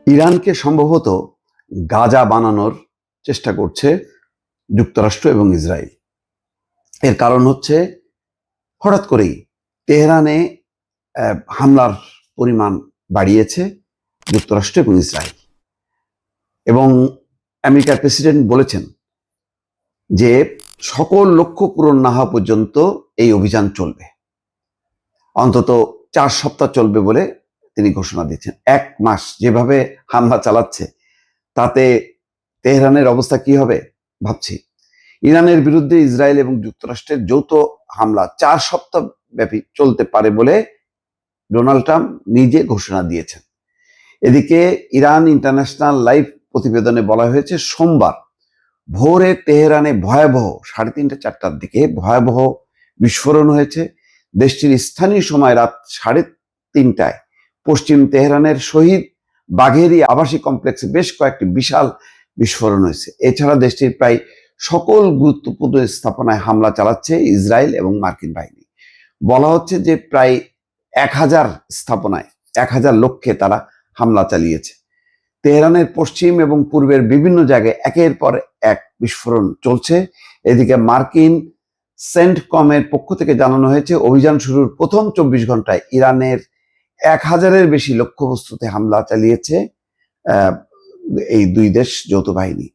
ইরানকে সম্ভবত গাজা বানানোর চেষ্টা করছে যুক্তরাষ্ট্র এবং ইসরায়েল। এর কারণ হচ্ছে হঠাৎ করেই তেহরানে হামলার পরিমাণ বাড়িয়েছে যুক্তরাষ্ট্র এবং ইসরায়েল, এবং আমেরিকার প্রেসিডেন্ট বলেছেন যে সকল লক্ষ্য পূরণ না হওয়া পর্যন্ত এই অভিযান চলবে, অন্তত 4 সপ্তাহ চলবে বলে তিনি ঘোষণা দিচ্ছেন। 1 মাস যেভাবে হামলা চালাচ্ছে তাতে তেহরানের অবস্থা কি হবে ভাবছি। ইরানের বিরুদ্ধে ইসরায়েল এবং যুক্তরাষ্ট্রের যৌথ হামলা 4 সপ্তাহ ব্যাপী চলতে পারে বলে ডোনাল্ড ট্রাম্প নিজে ঘোষণা দিয়েছেন। এদিকে ইরান ইন্টারন্যাশনাল লাইভ প্রতিবেদনে বলা হয়েছে সোমবার ভোরে তেহরানে ভয়াবহ 3:30-4টার দিকে ভয়াবহ বিস্ফোরণ হয়েছে। দেশটির স্থানীয় সময় রাত 3:30টায় পশ্চিম তেহরানের শহীদ বাঘেরি আবাসিক কমপ্লেক্সে বেশ কয়েকটি বিশাল বিস্ফোরণ হয়েছে। এছাড়া দেশটির প্রায় সকল গুরুত্বপূর্ণ স্থাপনায় হামলা চালাচ্ছে ইসরায়েল এবং মার্কিন বাহিনী। বলা হচ্ছে যে প্রায় 1000 স্থাপনায় 1000 লক্ষ্যে তারা হামলা চালিয়েছে। তেহরানের পশ্চিম এবং পূর্বের বিভিন্ন জায়গায় একের পর এক বিস্ফোরণ চলছে। এদিকে মার্কিন সেন্টকমের পক্ষ থেকে জানানো হয়েছে অভিযান শুরুর প্রথম 24 ঘন্টায় ইরানের 1000-এর বেশি লক্ষ্যবস্তুতে হামলা চালিয়েছে এই দুই দেশ যৌথ বাহিনী।